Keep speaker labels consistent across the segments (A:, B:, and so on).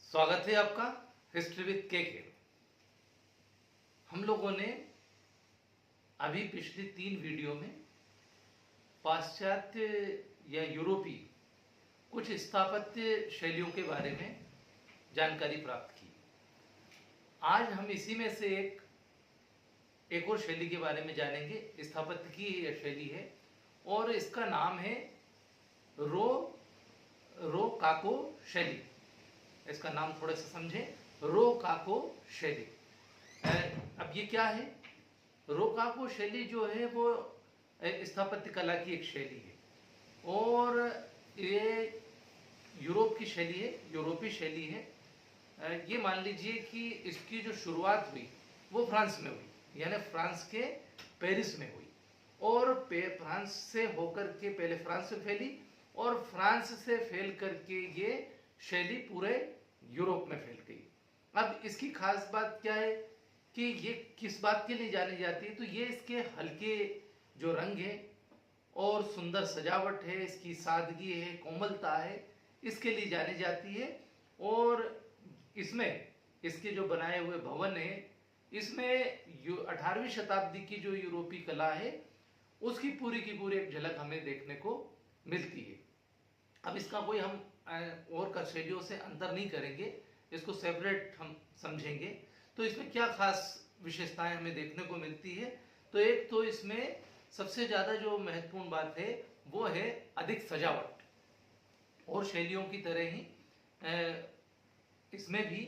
A: स्वागत है आपका हिस्ट्री विद के। हम लोगों ने अभी पिछली 3 वीडियो में पाश्चात्य या यूरोपीय कुछ स्थापत्य शैलियों के बारे में जानकारी प्राप्त की। आज हम इसी में से एक और शैली के बारे में जानेंगे। स्थापत्य की यह शैली है और इसका नाम है रोकाको शैली। इसका नाम थोड़ा सा समझें, रोकाको शैली। अब ये क्या है? रोकाको शैली जो है वो स्थापत्य कला की एक शैली है और ये यूरोप की शैली है, यूरोपीय शैली है। ये मान लीजिए कि इसकी जो शुरुआत हुई वो फ्रांस में हुई, यानी फ्रांस के पेरिस में हुई और फ्रांस से होकर के पहले फ्रांस में फैली और फ्रांस से फैल करके ये शैली पूरे यूरोप में फैल गई। अब इसकी खास बात क्या है कि ये किस बात के लिए जानी जाती है? तो ये इसके हल्के जो रंग है और सुंदर सजावट है, इसकी सादगी है, कोमलता है, इसके लिए जानी जाती है। और इसमें इसके जो बनाए हुए भवन है, इसमें 18वीं शताब्दी की जो यूरोपीय कला है उसकी पूरी की पूरी एक झलक हमें देखने को मिलती है। अब इसका कोई हम और शैलियों से अंतर नहीं करेंगे, इसको सेपरेट हम समझेंगे। तो इसमें क्या खास विशेषताएं हमें देखने को मिलती है? तो एक तो इसमें सबसे ज़्यादा जो महत्वपूर्ण बात है वो है अधिक सजावट। और शैलियों की तरह ही इसमें भी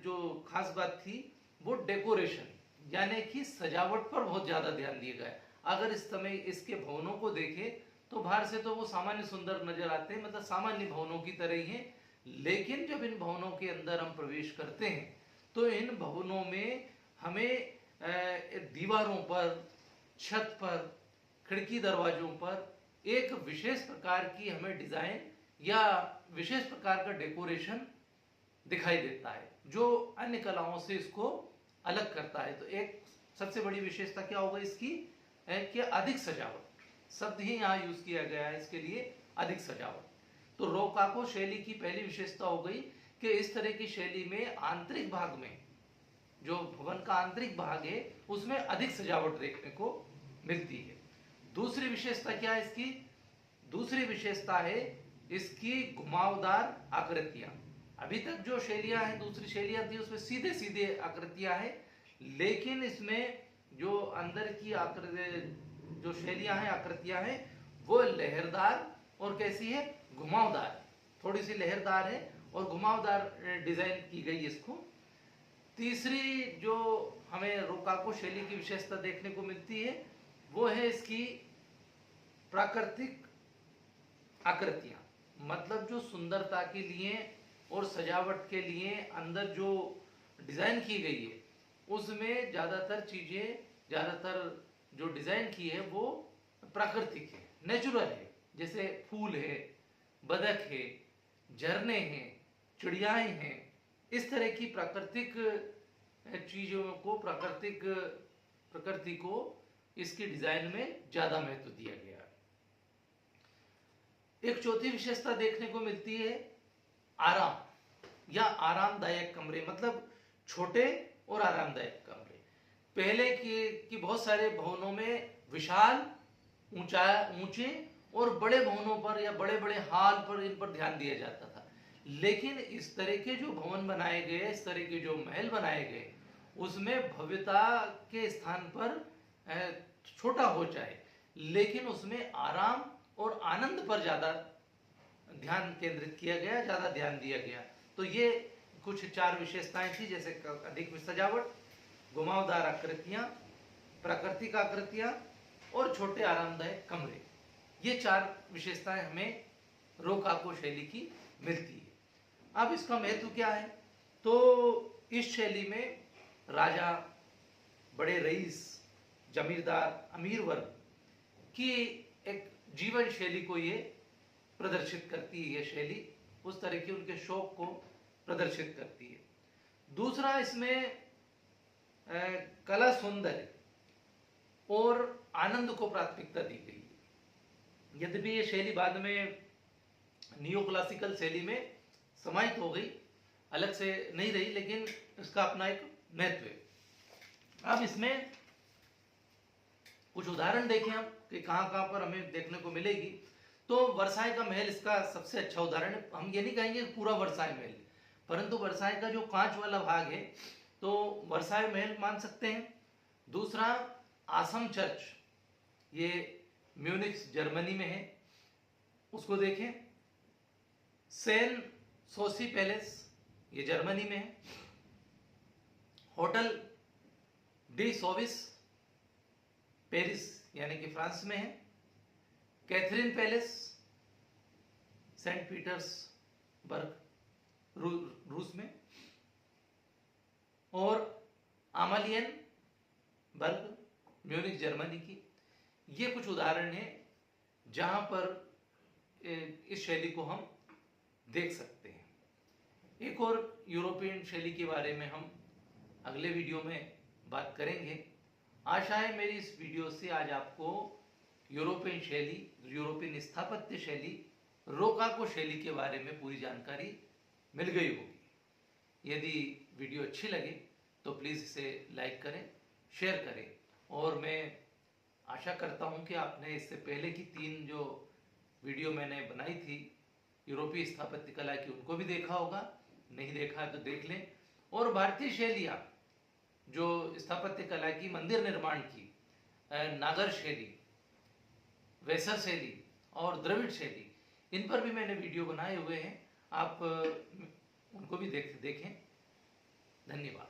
A: जो खास बात थी वो डेकोरेशन, यानी कि सजावट पर बहुत ज़्यादा ध्यान दिया गया है। अगर इस समय इसके भवनों को देखें तो बाहर से तो वो सामान्य सुंदर नजर आते हैं, मतलब सामान्य भवनों की तरह ही हैं। लेकिन जब इन भवनों के अंदर हम प्रवेश करते हैं तो इन भवनों में हमें दीवारों पर, छत पर, खिड़की दरवाजों पर एक विशेष प्रकार की हमें डिजाइन या विशेष प्रकार का डेकोरेशन दिखाई देता है जो अन्य कलाओं से इसको अलग करता है। तो एक सबसे बड़ी विशेषता क्या होगा इसकी कि अधिक सजावट, शब्द ही यहाँ यूज किया गया है इसके लिए, अधिक सजावट। तो रोकाको शैली की पहली विशेषता हो गई कि इस तरह की शैली में आंतरिक भाग में, जो भवन का आंतरिक भाग है उसमें अधिक सजावट देखने को मिलती है। दूसरी विशेषता क्या है इसकी? दूसरी विशेषता है इसकी घुमावदार आकृतियां। अभी तक जो शैलियां हैं, दूसरी शैलियां थी उसमें सीधे सीधे आकृतियां हैं, लेकिन इसमें जो अंदर की जो शैलियां हैं, आकृतियां हैं, वो लहरदार और कैसी है? घुमावदार, थोड़ी सी लहरदार है और घुमावदार डिजाइन की गई इसको। तीसरी जो हमें रोकाको शैली की विशेषता देखने को मिलती है वो है इसकी प्राकृतिक आकृतियां, मतलब जो सुंदरता के लिए और सजावट के लिए अंदर जो डिजाइन की गई है उसमें ज्यादातर जो डिजाइन की है वो प्राकृतिक है, नेचुरल है। जैसे फूल है, बदक है, झरने हैं, चिड़ियाएं हैं, इस तरह की प्राकृतिक चीजों को, प्रकृति को इसकी डिजाइन में ज्यादा महत्व दिया गया है। एक चौथी विशेषता देखने को मिलती है आराम या आरामदायक कमरे, मतलब छोटे और आरामदायक कमरे। पहले की बहुत सारे भवनों में विशाल, ऊंचे और बड़े भवनों पर या बड़े बड़े हॉल पर इन पर ध्यान दिया जाता था। लेकिन इस तरह के जो भवन बनाए गए, इस तरह के जो महल बनाए गए, उसमें भव्यता के स्थान पर छोटा हो चाहे, लेकिन उसमें आराम और आनंद पर ज्यादा ध्यान केंद्रित किया गया, ज्यादा ध्यान दिया गया। तो ये कुछ 4 विशेषताएं थी, जैसे अधिक सजावट, घुमावदार आकृतियां, प्राकृतिक आकृतियां और छोटे आरामदायक कमरे। ये 4 विशेषताएं हमें रोकाको शैली की मिलती है। अब इसका महत्व क्या है? तो इस शैली में राजा, बड़े रईस, जमींदार, अमीर वर्ग की एक जीवन शैली को ये प्रदर्शित करती है। ये शैली उस तरह की उनके शौक को प्रदर्शित करती है। दूसरा, इसमें कला, सौंदर्य और आनंद को प्राथमिकता दी गई है। यद्यपि ये शैली बाद में नियो क्लासिकल शैली में समाहित हो गई, अलग से नहीं रही, लेकिन इसका अपना एक महत्व है। अब इसमें कुछ उदाहरण देखें हम कि कहाँ कहाँ पर हमें देखने को मिलेगी। तो वर्साय का महल इसका सबसे अच्छा उदाहरण है। हम ये नहीं कहेंगे पूरा वर्साय महल, परंतु वर्साय का जो कांच वाला भाग है तो वर्साय महल मान सकते हैं। दूसरा आसम चर्च, ये म्यूनिख जर्मनी में है, उसको देखें। सेन सोसी पैलेस, ये जर्मनी में है। होटल डी सोविस, पेरिस यानी कि फ्रांस में है। कैथरीन पैलेस, सेंट पीटर्सबर्ग रूस में। और आमालियन बर्ग, म्यूनिख जर्मनी की। ये कुछ उदाहरण हैं जहां पर इस शैली को हम देख सकते हैं। एक और यूरोपियन शैली के बारे में हम अगले वीडियो में बात करेंगे। आशा है मेरी इस वीडियो से आज आपको यूरोपियन शैली, यूरोपियन स्थापत्य शैली, रोकाको शैली के बारे में पूरी जानकारी मिल गई होगी। यदि वीडियो अच्छी लगे तो प्लीज़ इसे लाइक करें, शेयर करें। और मैं आशा करता हूं कि आपने इससे पहले की 3 जो वीडियो मैंने बनाई थी यूरोपीय स्थापत्य कला की, उनको भी देखा होगा। नहीं देखा है तो देख लें। और भारतीय शैलियाँ जो स्थापत्य कला की, मंदिर निर्माण की, नागर शैली, वेसर शैली और द्रविड़ शैली, इन पर भी मैंने वीडियो बनाए हुए हैं। आप उनको भी देखें। धन्यवाद।